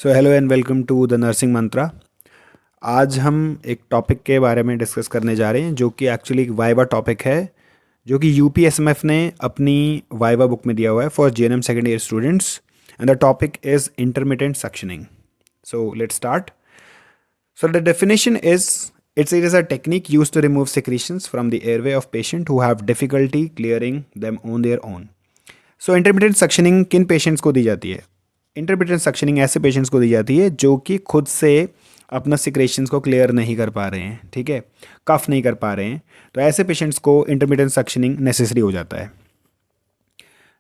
So hello and welcome to the nursing Mantra. आज हम एक टॉपिक के बारे में डिस्कस करने जा रहे हैं जो कि एक्चुअली एक वाइवा टॉपिक है, जो कि यूपीएसएमएफ ने अपनी वाइवा बुक में दिया हुआ है for GNM second year students and the topic is intermittent suctioning. So let's start. So the definition is it is a technique used to remove secretions from the airway of patient who have difficulty clearing them on their own. So intermittent suctioning किन patients को दी जाती है? Intermittent suctioning ऐसे patients को दी जाती है जो कि खुद से अपना सिक्रेशंस को क्लियर नहीं कर पा रहे हैं, ठीक है, कफ नहीं कर पा रहे हैं, तो ऐसे पेशेंट्स को इंटरमिटेंट सक्शनिंग नेसेसरी हो जाता है.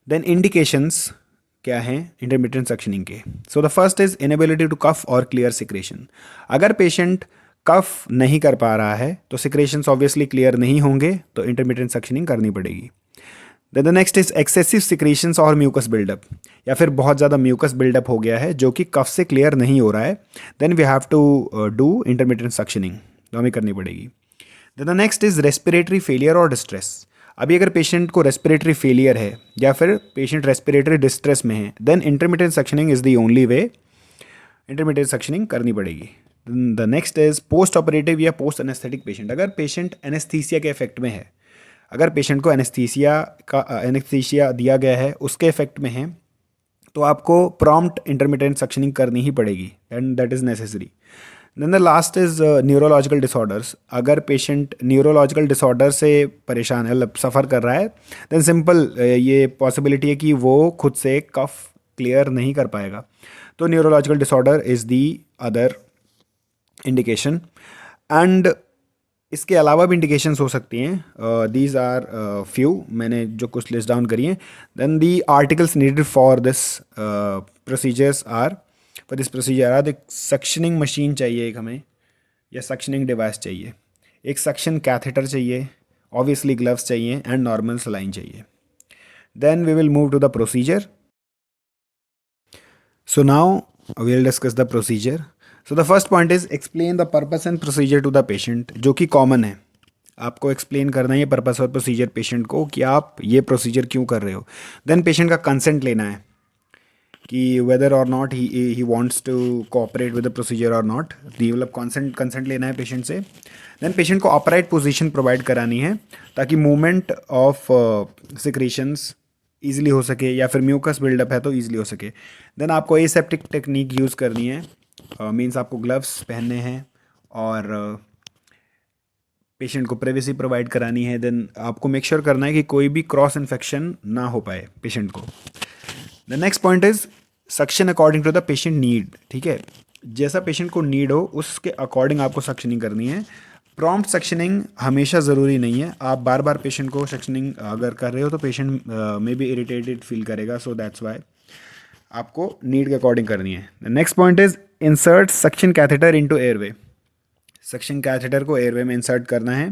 देन इंडिकेशंस क्या हैं इंटरमिटेंट सक्शनिंग के? So the first is inability to cough और क्लियर सिक्रेशन. अगर पेशेंट कफ नहीं कर पा रहा है तो सिक्रेशंस ऑब्वियसली क्लियर नहीं होंगे, तो इंटरमिटेंट सक्शनिंग करनी पड़ेगी. Then the next is excessive secretions और म्यूकस बिल्डअप, या फिर बहुत ज़्यादा म्यूकस बिल्डअप हो गया है जो कि कफ से क्लियर नहीं हो रहा है, then we have to do intermittent suctioning, तो हमें करनी पड़ेगी. Then the next is respiratory failure और डिस्ट्रेस. अभी अगर पेशेंट को रेस्पिरेटरी फेलियर है या फिर पेशेंट रेस्पिरेटरी डिस्ट्रेस में है, then intermittent suctioning is the only way, intermittent suctioning करनी पड़ेगी. The next is post operative या पोस्ट एनेस्थेटिक पेशेंट. अगर पेशेंट एनेस्थीसिया के इफेक्ट में है, अगर पेशेंट को एनेस्थीसिया दिया गया है, उसके इफेक्ट में है, तो आपको प्रॉम्प्ट इंटरमिटेंट सक्शनिंग करनी ही पड़ेगी and that is necessary. Then the last is neurological disorders. अगर पेशेंट न्यूरोलॉजिकल डिसऑर्डर से परेशान है, मतलब सफ़र कर रहा है, देन सिंपल ये पॉसिबिलिटी है कि वो खुद से कफ क्लियर नहीं कर पाएगा, तो neurological disorder is the other indication. And इसके अलावा भी इंडिकेशंस हो सकती हैं. दीज आर फ्यू, मैंने जो कुछ लिस्ट डाउन करी हैं. Then the articles needed for this procedures are, for this procedure are, एक सक्शनिंग मशीन चाहिए एक हमें, या सक्शनिंग डिवाइस चाहिए, एक सक्शन कैथेटर चाहिए, ऑब्वियसली ग्लव्स चाहिए एंड नॉर्मल सलाइन चाहिए. Then we will move to the procedure. So now we will discuss the procedure. So the first point is explain the purpose and procedure to the patient, जो कि common है. आपको explain करना है ये purpose और procedure patient को कि आप ये प्रोसीजर क्यों कर रहे हो. देन पेशेंट का कंसेंट लेना है कि वेदर और not he wants to cooperate with the procedure और नॉट, मतलब कंसेंट लेना है पेशेंट से. देन पेशेंट को अपराइट पोजीशन प्रोवाइड करानी है ताकि मूवमेंट ऑफ सिक्रेशंस ईजिली हो सके, या फिर म्यूकस बिल्डअप है तो ईजिली हो सके. देन आपको एसेप्टिक टेक्निक यूज़ करनी है, मीन्स आपको ग्लव्स पहनने हैं और पेशेंट को प्राइवेसी प्रोवाइड करानी है. देन आपको मेक श्योर करना है कि कोई भी क्रॉस इन्फेक्शन ना हो पाए पेशेंट को. The next point is suction according to the patient need. ठीक है, जैसा पेशेंट को नीड हो उसके अकॉर्डिंग आपको सक्शनिंग करनी है. प्रॉम्प्ट सक्शनिंग हमेशा ज़रूरी नहीं है. आप बार बार पेशेंट को सक्शनिंग अगर कर रहे हो तो patient may be irritated feel करेगा, सो दैट्स वाई आपको नीड के अकॉर्डिंग करनी है. Next point is insert suction catheter into airway. Suction catheter को एयरवे में इंसर्ट करना है.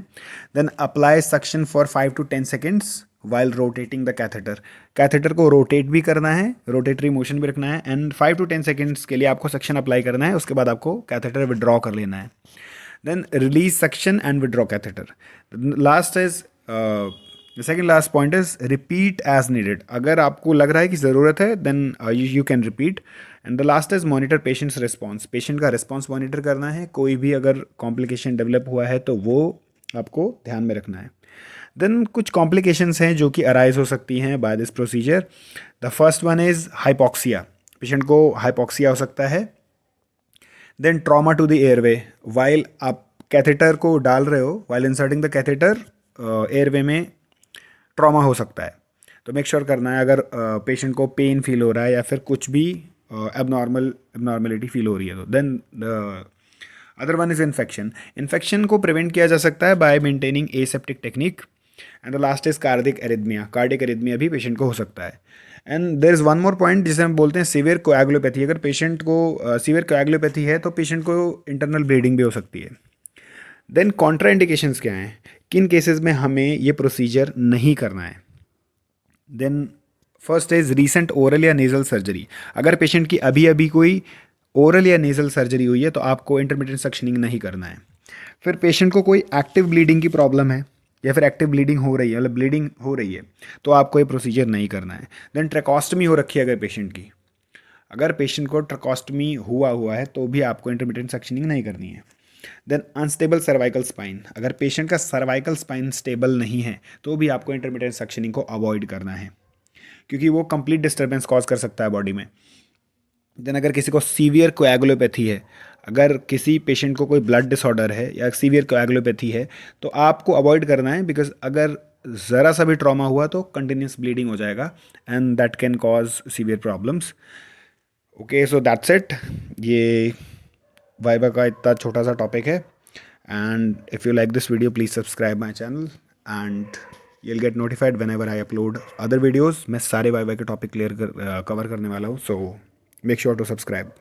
Then apply suction for 5 to 10 seconds while rotating the catheter. Catheter को रोटेट भी करना है, रोटेटरी मोशन भी रखना है, एंड 5 to 10 सेकेंड्स के लिए आपको सक्शन अप्लाई करना है. उसके बाद आपको कैथेटर विड्रॉ कर लेना है. Then release suction and withdraw catheter. Last is second last point is repeat as needed. अगर आपको लग रहा है कि ज़रूरत है then you can repeat. And the last is monitor patient's response. Patient का रिस्पॉन्स मॉनिटर करना है. कोई भी अगर कॉम्प्लिकेशन डेवलप हुआ है तो वो आपको ध्यान में रखना है. देन कुछ कॉम्प्लिकेशंस हैं जो कि अराइज हो सकती हैं by this procedure. The first one is hypoxia. Patient को हाइपॉक्सिया हो सकता है. Then trauma to the airway. While आप कैथेटर को डाल रहे हो, while inserting the catheter, airway में ट्रॉमा हो सकता है, तो मेक श्योर करना है. अगर पेशेंट को पेन फील हो रहा है या फिर कुछ भी एबनॉर्मलिटी फील हो रही है तो. Then other one is infection. Infection को प्रिवेंट किया जा सकता है by maintaining aseptic technique. And the last is cardiac arrhythmia. Cardiac arrhythmia भी पेशेंट को हो सकता है. And there is one more point जिसे हम बोलते हैं सीवियर कोएगुलोपैथी. अगर पेशेंट को सीवियर कोएगुलोपैथी है तो पेशेंट को इंटरनल ब्लीडिंग भी हो सकती है. देन कॉन्ट्राइंडिकेशंस क्या हैं, किन केसेस में हमें ये प्रोसीजर नहीं करना है. Then first is recent oral या नेजल सर्जरी. अगर पेशेंट की अभी अभी कोई ओरल या नेजल सर्जरी हुई है तो आपको इंटरमिटेंट सक्शनिंग नहीं करना है. फिर पेशेंट को कोई एक्टिव ब्लीडिंग की प्रॉब्लम है या फिर एक्टिव ब्लीडिंग हो रही है, मतलब ब्लीडिंग हो रही है, तो आपको ये प्रोसीजर नहीं करना है. देन ट्रैकोस्टमी हो रखी है अगर पेशेंट की, अगर पेशेंट को ट्रकोस्टमी हुआ है तो भी आपको इंटरमिटेंट सक्शनिंग नहीं करनी है। देन अनस्टेबल सर्वाइकल स्पाइन, अगर पेशेंट का सर्वाइकल स्पाइन स्टेबल नहीं है तो भी आपको इंटरमिटेंट सक्शनिंग को अवॉइड करना है, क्योंकि वो कंप्लीट डिस्टर्बेंस कॉज कर सकता है बॉडी में। देन अगर किसी को सीवियर कोएगुलोपैथी है, अगर किसी पेशेंट को कोई ब्लड डिसऑर्डर है या सीवियर कोएगुलोपैथी है तो आपको अवॉइड करना है, बिकॉज अगर ज़रा सा भी ट्रॉमा हुआ तो कंटिन्यूस ब्लीडिंग हो जाएगा and that can cause severe problems. Okay, so that's it. ये वाइवा का इतना छोटा सा टॉपिक है। And if you like this video please subscribe my channel and you'll get notified whenever I upload other videos। मैं सारे viva के topic cover करने वाला हूँ, so make sure to subscribe.